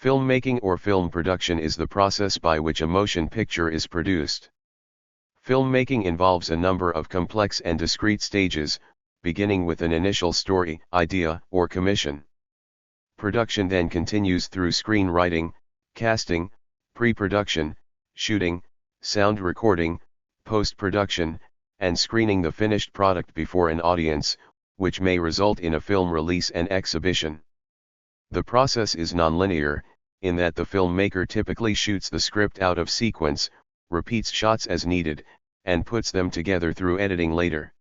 Filmmaking or film production is the process by which a motion picture is produced. Filmmaking involves a number of complex and discrete stages, beginning with an initial story, idea, or commission. Production then continues through screenwriting, casting, pre-production, shooting, sound recording, post-production, and screening the finished product before an audience, which may result in a film release and exhibition. The process is nonlinear, in that the filmmaker typically shoots the script out of sequence, repeats shots as needed, and puts them together through editing later.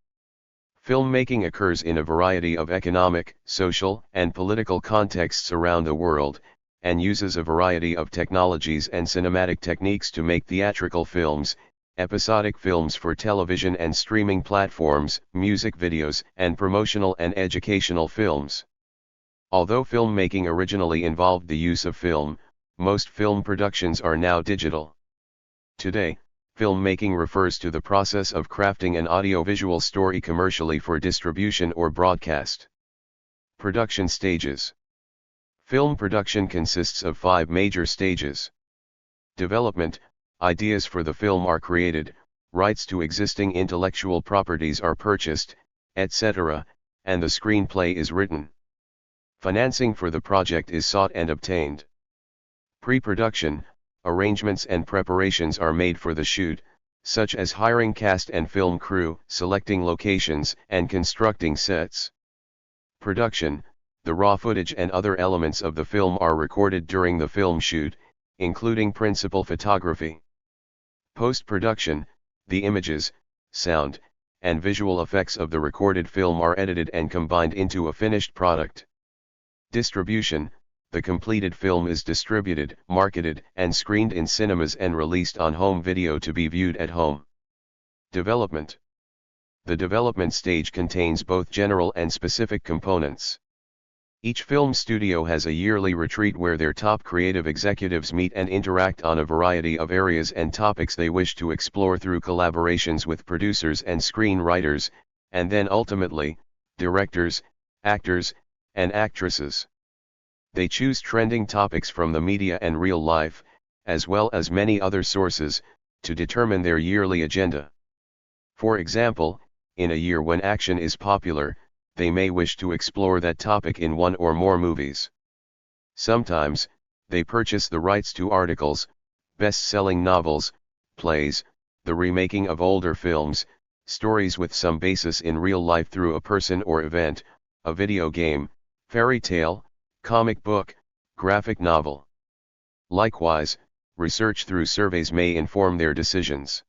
Filmmaking occurs in a variety of economic, social, and political contexts around the world, and uses a variety of technologies and cinematic techniques to make theatrical films, episodic films for television and streaming platforms, music videos, and promotional and educational films. Although filmmaking originally involved the use of film, most film productions are now digital. Today, filmmaking refers to the process of crafting an audiovisual story commercially for distribution or broadcast. Production stages. Film production consists of 5 major stages. Development, ideas for the film are created, rights to existing intellectual properties are purchased, etc., and the screenplay is written. Financing for the project is sought and obtained. Pre-production, arrangements and preparations are made for the shoot, such as hiring cast and film crew, selecting locations, and constructing sets. Production, the raw footage and other elements of the film are recorded during the film shoot, including principal photography. Post-production, the images, sound, and visual effects of the recorded film are edited and combined into a finished product. Distribution, the completed film is distributed, marketed, and screened in cinemas and released on home video to be viewed at home. Development. The development stage contains both general and specific components. Each film studio has a yearly retreat where their top creative executives meet and interact on a variety of areas and topics they wish to explore through collaborations with producers and screenwriters, and then ultimately, directors, actors, and actresses. They choose trending topics from the media and real life, as well as many other sources, to determine their yearly agenda. For example, in a year when action is popular, they may wish to explore that topic in one or more movies. Sometimes, they purchase the rights to articles, best-selling novels, plays, the remaking of older films, stories with some basis in real life through a person or event, a video game, fairy tale, comic book, graphic novel. Likewise, research through surveys may inform their decisions.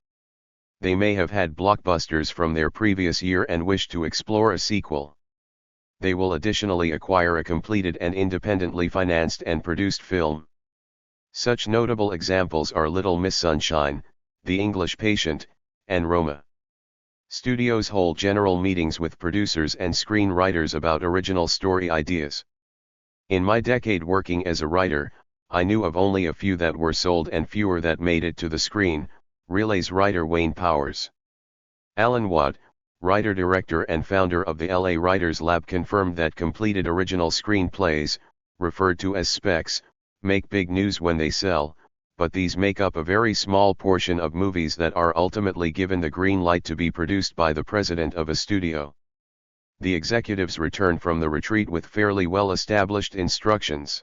They may have had blockbusters from their previous year and wish to explore a sequel. They will additionally acquire a completed and independently financed and produced film. Such notable examples are Little Miss Sunshine, The English Patient, and Roma. Studios hold general meetings with producers and screenwriters about original story ideas. In my decade working as a writer, I knew of only a few that were sold and fewer that made it to the screen, relays writer Wayne Powers. Alan Watt, writer-director and founder of the LA Writers Lab, confirmed that completed original screenplays, referred to as specs, make big news when they sell, but these make up a very small portion of movies that are ultimately given the green light to be produced by the president of a studio. The executives return from the retreat with fairly well-established instructions.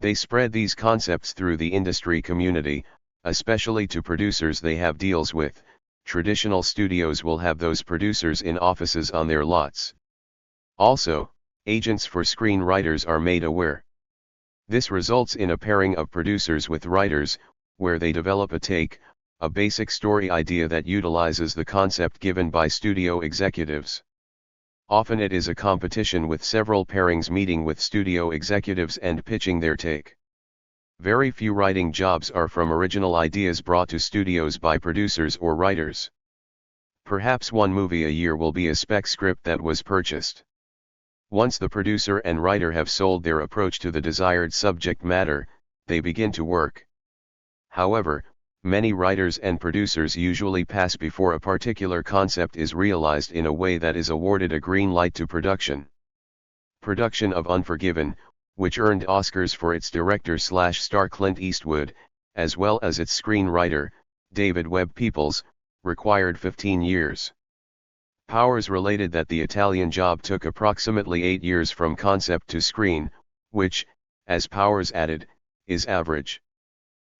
They spread these concepts through the industry community, especially to producers they have deals with. Traditional studios will have those producers in offices on their lots. Also, agents for screenwriters are made aware. This results in a pairing of producers with writers, where they develop a basic story idea that utilizes the concept given by studio executives. Often it is a competition with several pairings meeting with studio executives and pitching their take. Very few writing jobs are from original ideas brought to studios by producers or writers. Perhaps one movie a year will be a spec script that was purchased. Once the producer and writer have sold their approach to the desired subject matter, they begin to work. However, many writers and producers usually pass before a particular concept is realized in a way that is awarded a green light to production. Production of Unforgiven, which earned Oscars for its director/star Clint Eastwood, as well as its screenwriter, David Webb Peoples, required 15 years. Powers related that the Italian job took approximately 8 years from concept to screen, which, as Powers added, is average.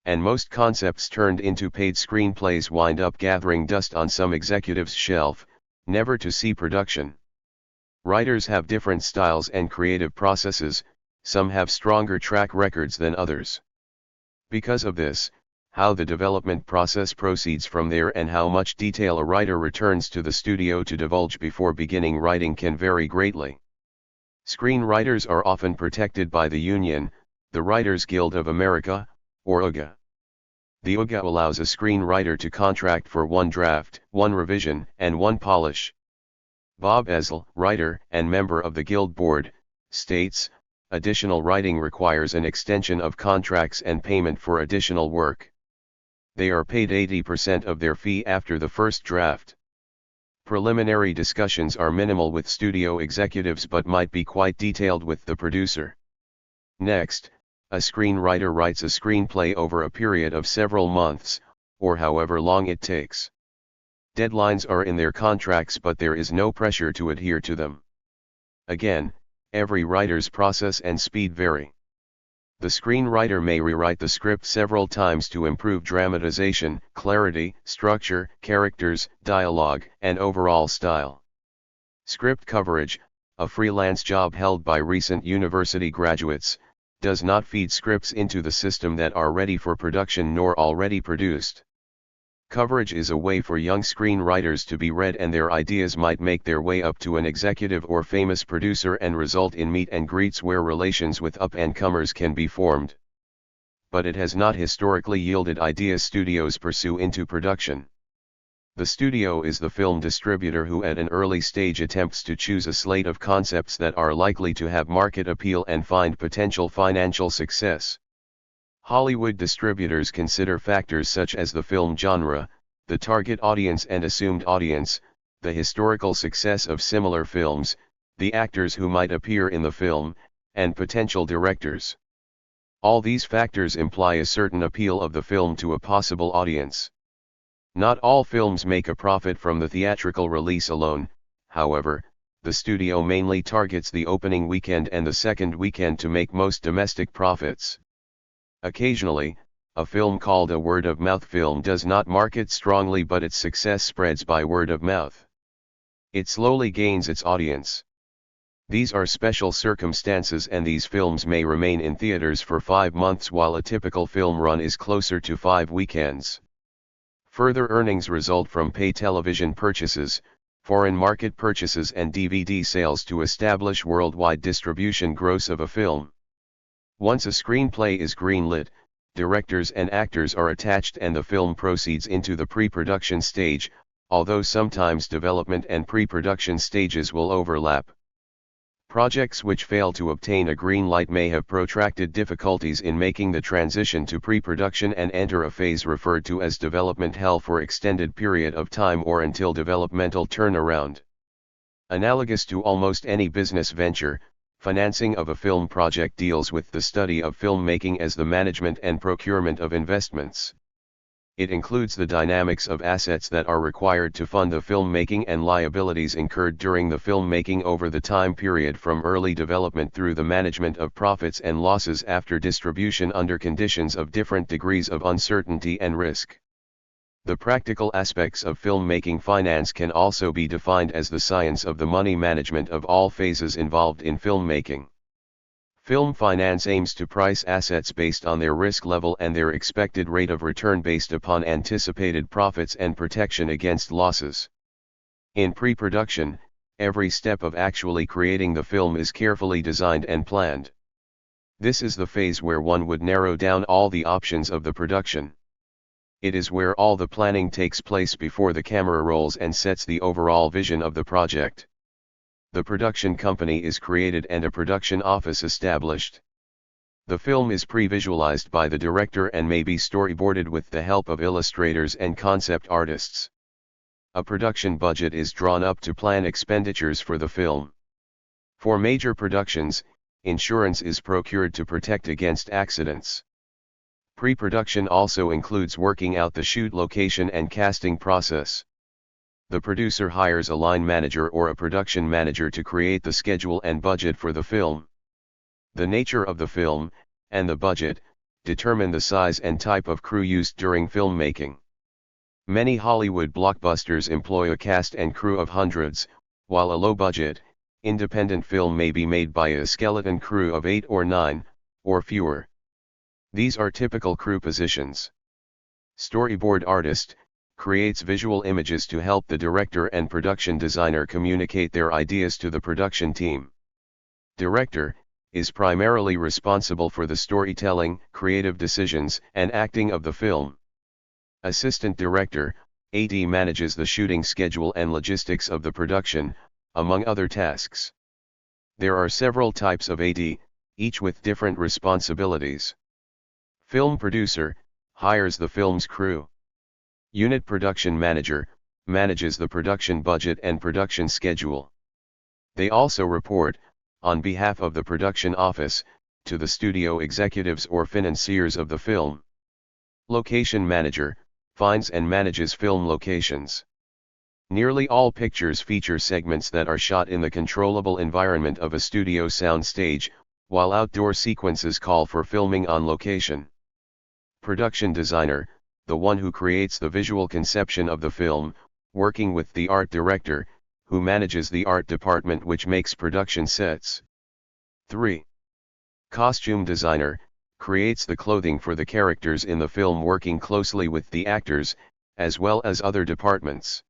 And most concepts turned into paid screenplays wind up gathering dust on some executive's shelf, never to see production. Writers have different styles and creative processes, some have stronger track records than others. Because of this, how the development process proceeds from there and how much detail a writer returns to the studio to divulge before beginning writing can vary greatly. Screenwriters are often protected by the union, the Writers Guild of America, or UGA. The UGA allows a screenwriter to contract for one draft, one revision, and one polish. Bob Ezel, writer and member of the Guild Board, states, additional writing requires an extension of contracts and payment for additional work. They are paid 80% of their fee after the first draft. Preliminary discussions are minimal with studio executives but might be quite detailed with the producer. Next, a screenwriter writes a screenplay over a period of several months, or however long it takes. Deadlines are in their contracts but there is no pressure to adhere to them. Again, every writer's process and speed vary. The screenwriter may rewrite the script several times to improve dramatization, clarity, structure, characters, dialogue, and overall style. Script coverage, a freelance job held by recent university graduates, does not feed scripts into the system that are ready for production nor already produced. Coverage is a way for young screenwriters to be read and their ideas might make their way up to an executive or famous producer and result in meet and greets where relations with up-and-comers can be formed. But it has not historically yielded ideas studios pursue into production. The studio is the film distributor who at an early stage attempts to choose a slate of concepts that are likely to have market appeal and find potential financial success. Hollywood distributors consider factors such as the film genre, the target audience and assumed audience, the historical success of similar films, the actors who might appear in the film, and potential directors. All these factors imply a certain appeal of the film to a possible audience. Not all films make a profit from the theatrical release alone, however, the studio mainly targets the opening weekend and the second weekend to make most domestic profits. Occasionally, a film called a word-of-mouth film does not market strongly but its success spreads by word of mouth. It slowly gains its audience. These are special circumstances and these films may remain in theaters for 5 months while a typical film run is closer to 5 weekends. Further earnings result from pay television purchases, foreign market purchases and DVD sales to establish worldwide distribution gross of a film. Once a screenplay is greenlit, directors and actors are attached and the film proceeds into the pre-production stage, although sometimes development and pre-production stages will overlap. Projects which fail to obtain a green light may have protracted difficulties in making the transition to pre-production and enter a phase referred to as development hell for extended period of time or until developmental turnaround. Analogous to almost any business venture, financing of a film project deals with the study of filmmaking as the management and procurement of investments. It includes the dynamics of assets that are required to fund the filmmaking and liabilities incurred during the filmmaking over the time period from early development through the management of profits and losses after distribution under conditions of different degrees of uncertainty and risk. The practical aspects of filmmaking finance can also be defined as the science of the money management of all phases involved in filmmaking. Film finance aims to price assets based on their risk level and their expected rate of return based upon anticipated profits and protection against losses. In pre-production, every step of actually creating the film is carefully designed and planned. This is the phase where one would narrow down all the options of the production. It is where all the planning takes place before the camera rolls and sets the overall vision of the project. The production company is created and a production office established. The film is pre-visualized by the director and may be storyboarded with the help of illustrators and concept artists. A production budget is drawn up to plan expenditures for the film. For major productions, Insurance is procured to protect against accidents. Pre-production also includes working out the shoot location and casting process. The producer hires a line manager or a production manager to create the schedule and budget for the film. The nature of the film, and the budget, determine the size and type of crew used during filmmaking. Many Hollywood blockbusters employ a cast and crew of hundreds, while a low-budget, independent film may be made by a skeleton crew of 8 or 9, or fewer. These are typical crew positions. Storyboard artist creates visual images to help the director and production designer communicate their ideas to the production team. Director is primarily responsible for the storytelling, creative decisions, and acting of the film. Assistant director, AD, manages the shooting schedule and logistics of the production, among other tasks. There are several types of AD, each with different responsibilities. Film producer hires the film's crew. Unit production manager manages the production budget and production schedule. They also report, on behalf of the production office, to the studio executives or financiers of the film. Location manager finds and manages film locations. Nearly all pictures feature segments that are shot in the controllable environment of a studio sound stage, while outdoor sequences call for filming on location. Production designer, the one who creates the visual conception of the film, working with the art director, who manages the art department which makes production sets. 3. Costume designer creates the clothing for the characters in the film, working closely with the actors, as well as other departments.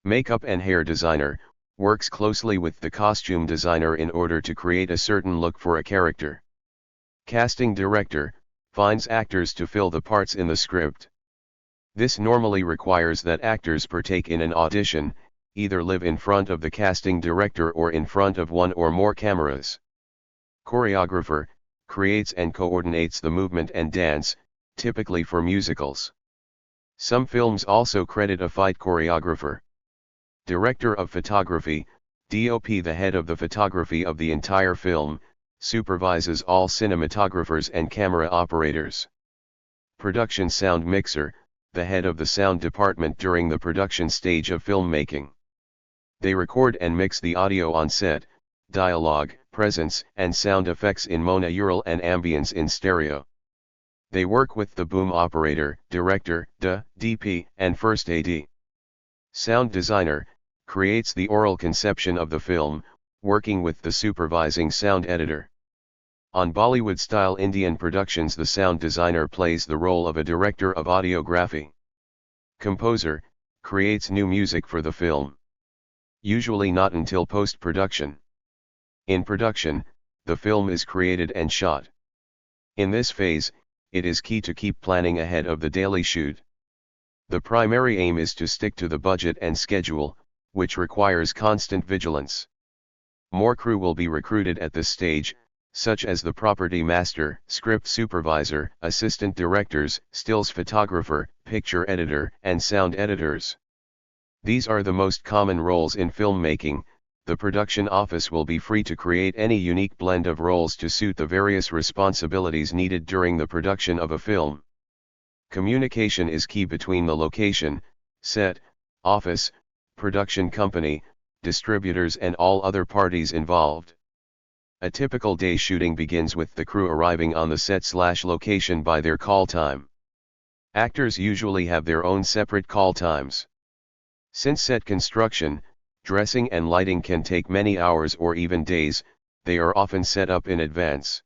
Makeup and hair designer works closely with the costume designer in order to create a certain look for a character. Casting director finds actors to fill the parts in the script. This normally requires that actors partake in an audition, either live in front of the casting director or in front of one or more cameras. Choreographer creates and coordinates the movement and dance, typically for musicals. Some films also credit a fight choreographer. Director of photography, DOP, the head of the photography of the entire film, supervises all cinematographers and camera operators. Production sound mixer, the head of the sound department during the production stage of filmmaking. They record and mix the audio on set, dialogue, presence, and sound effects in monaural and ambience in stereo. They work with the boom operator, director, DP, and first AD. Sound designer creates the oral conception of the film, working with the supervising sound editor. On Bollywood-style Indian productions, the sound designer plays the role of a director of audiography. Composer creates new music for the film. Usually not until post-production. In production, the film is created and shot. In this phase, it is key to keep planning ahead of the daily shoot. The primary aim is to stick to the budget and schedule, which requires constant vigilance. More crew will be recruited at this stage, such as the property master, script supervisor, assistant directors, stills photographer, picture editor, and sound editors. These are the most common roles in filmmaking. The production office will be free to create any unique blend of roles to suit the various responsibilities needed during the production of a film. Communication is key between the location, set, office, production company, distributors, and all other parties involved. A typical day shooting begins with the crew arriving on the set/location by their call time. Actors usually have their own separate call times. Since set construction, dressing and lighting can take many hours or even days, they are often set up in advance.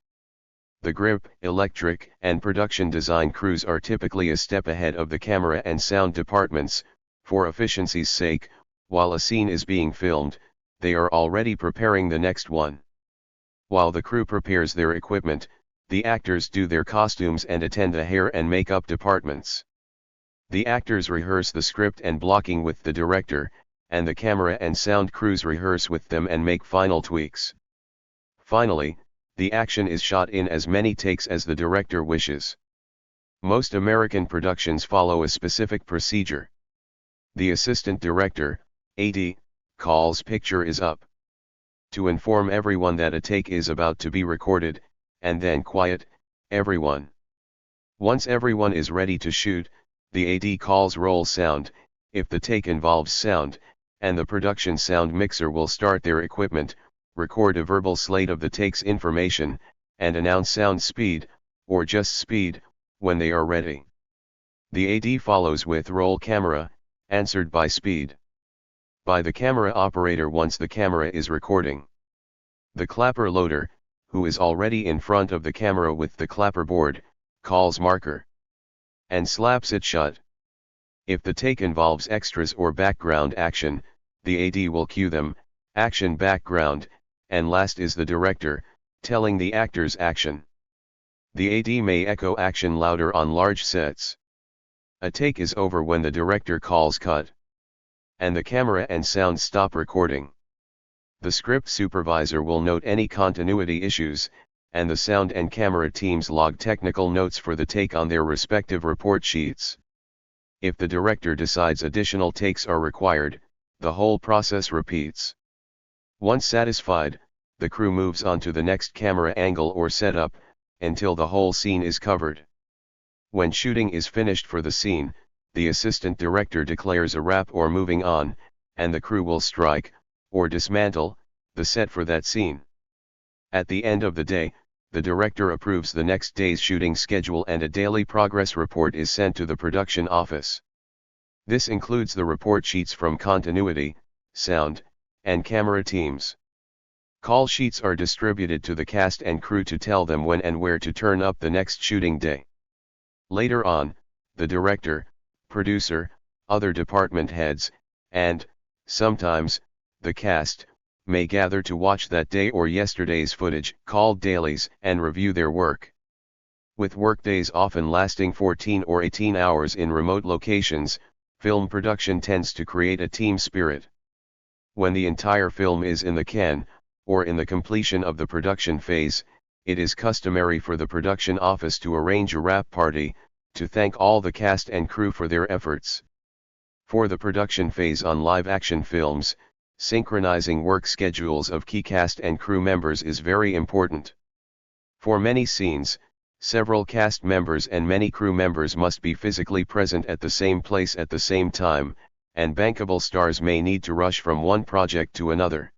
The grip, electric, and production design crews are typically a step ahead of the camera and sound departments. For efficiency's sake, while a scene is being filmed, they are already preparing the next one. While the crew prepares their equipment, the actors do their costumes and attend the hair and makeup departments. The actors rehearse the script and blocking with the director, and the camera and sound crews rehearse with them and make final tweaks. Finally, the action is shot in as many takes as the director wishes. Most American productions follow a specific procedure. The assistant director, AD, calls "picture is up." to inform everyone that a take is about to be recorded, and then quiet everyone. Once everyone is ready to shoot, the AD calls roll sound, if the take involves sound, and the production sound mixer will start their equipment, record a verbal slate of the take's information, and announce sound speed, or just speed, when they are ready. The AD follows with roll camera, answered by speed. By the camera operator once the camera is recording. The clapper loader, who is already in front of the camera with the clapper board, calls marker, and slaps it shut. If the take involves extras or background action, the AD will cue them, action background, and last is the director, telling the actors action. The AD may echo action louder on large sets. A take is over when the director calls cut, and the camera and sound stop recording. The script supervisor will note any continuity issues, and the sound and camera teams log technical notes for the take on their respective report sheets. If the director decides additional takes are required, the whole process repeats. Once satisfied, the crew moves on to the next camera angle or setup, until the whole scene is covered. When shooting is finished for the scene, the assistant director declares a wrap or moving on, and the crew will strike, or dismantle, the set for that scene. At the end of the day, the director approves the next day's shooting schedule and a daily progress report is sent to the production office. This includes the report sheets from continuity, sound, and camera teams. Call sheets are distributed to the cast and crew to tell them when and where to turn up the next shooting day. Later on, the director, producer, other department heads, and, sometimes, the cast, may gather to watch that day or yesterday's footage, called dailies, and review their work. With workdays often lasting 14 or 18 hours in remote locations, film production tends to create a team spirit. When the entire film is in the can, or in the completion of the production phase, it is customary for the production office to arrange a wrap party, to thank all the cast and crew for their efforts. For the production phase on live-action films, synchronizing work schedules of key cast and crew members is very important. For many scenes, several cast members and many crew members must be physically present at the same place at the same time, and bankable stars may need to rush from one project to another.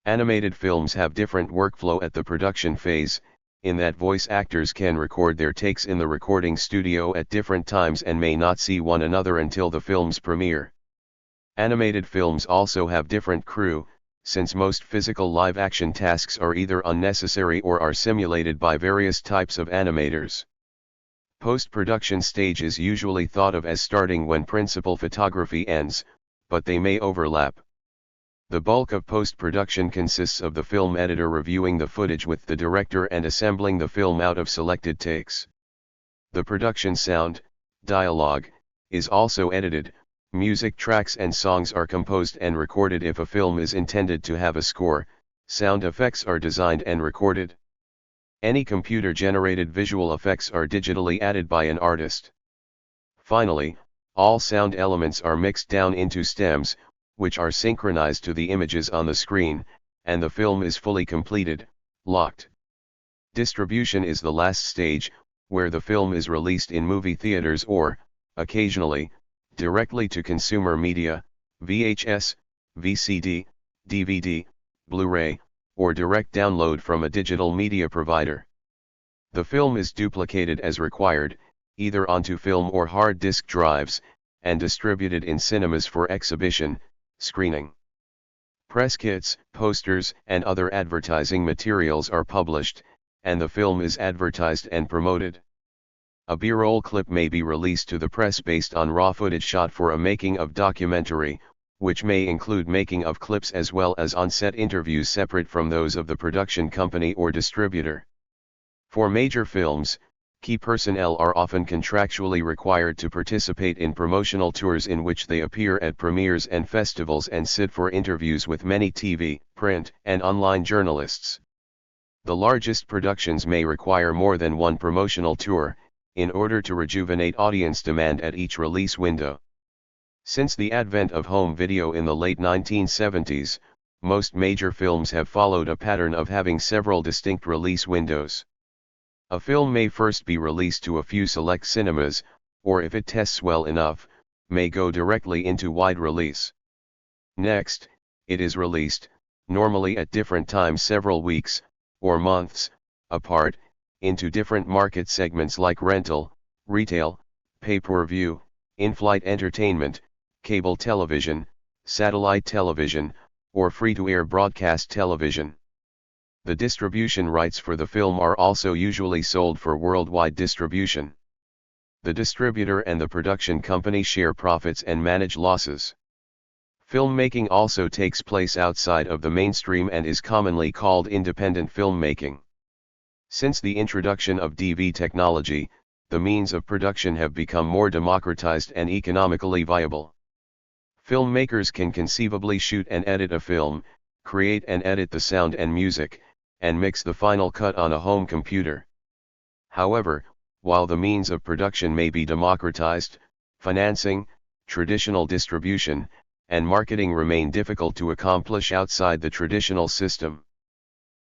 Animated films have different workflow at the production phase, in that voice actors can record their takes in the recording studio at different times and may not see one another until the film's premiere. Animated films also have different crew, since most physical live-action tasks are either unnecessary or are simulated by various types of animators. Post-production stage is usually thought of as starting when principal photography ends, but they may overlap. The bulk of post-production consists of the film editor reviewing the footage with the director and assembling the film out of selected takes. The production sound, dialogue, is also edited. Music tracks and songs are composed and recorded if a film is intended to have a score, sound effects are designed and recorded. Any computer-generated visual effects are digitally added by an artist. Finally, all sound elements are mixed down into stems, which are synchronized to the images on the screen, and the film is fully completed, locked. Distribution is the last stage, where the film is released in movie theaters or, occasionally, directly to consumer media, VHS, VCD, DVD, Blu-ray, or direct download from a digital media provider. The film is duplicated as required, either onto film or hard disk drives, and distributed in cinemas for exhibition, screening. Press kits, posters, and other advertising materials are published, and the film is advertised and promoted. A B-roll clip may be released to the press based on raw footage shot for a making-of documentary, which may include making-of clips as well as on-set interviews separate from those of the production company or distributor. For major films, key personnel are often contractually required to participate in promotional tours in which they appear at premieres and festivals and sit for interviews with many TV, print, and online journalists. The largest productions may require more than one promotional tour, in order to rejuvenate audience demand at each release window. Since the advent of home video in the late 1970s, most major films have followed a pattern of having several distinct release windows. A film may first be released to a few select cinemas, or if it tests well enough, may go directly into wide release. Next, it is released, normally at different times several weeks, or months, apart, into different market segments like rental, retail, pay-per-view, in-flight entertainment, cable television, satellite television, or free-to-air broadcast television. The distribution rights for the film are also usually sold for worldwide distribution. The distributor and the production company share profits and manage losses. Filmmaking also takes place outside of the mainstream and is commonly called independent filmmaking. Since the introduction of DV technology, the means of production have become more democratized and economically viable. Filmmakers can conceivably shoot and edit a film, create and edit the sound and music, and mix the final cut on a home computer. However, while the means of production may be democratized, financing, traditional distribution, and marketing remain difficult to accomplish outside the traditional system.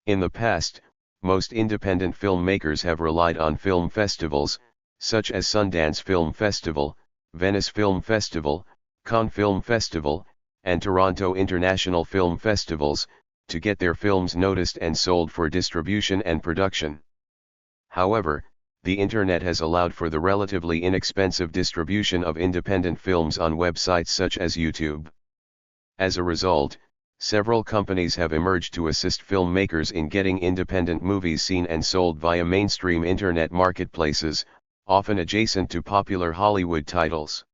In the past, most independent filmmakers have relied on film festivals, such as Sundance Film Festival, Venice Film Festival, Cannes Film Festival, and Toronto International Film Festivals, to get their films noticed and sold for distribution and production. However, the internet has allowed for the relatively inexpensive distribution of independent films on websites such as YouTube. As a result, several companies have emerged to assist filmmakers in getting independent movies seen and sold via mainstream internet marketplaces, often adjacent to popular Hollywood titles.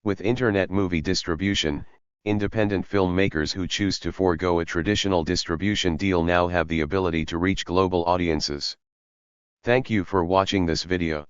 With internet movie distribution, independent filmmakers who choose to forego a traditional distribution deal now have the ability to reach global audiences. Thank you for watching this video.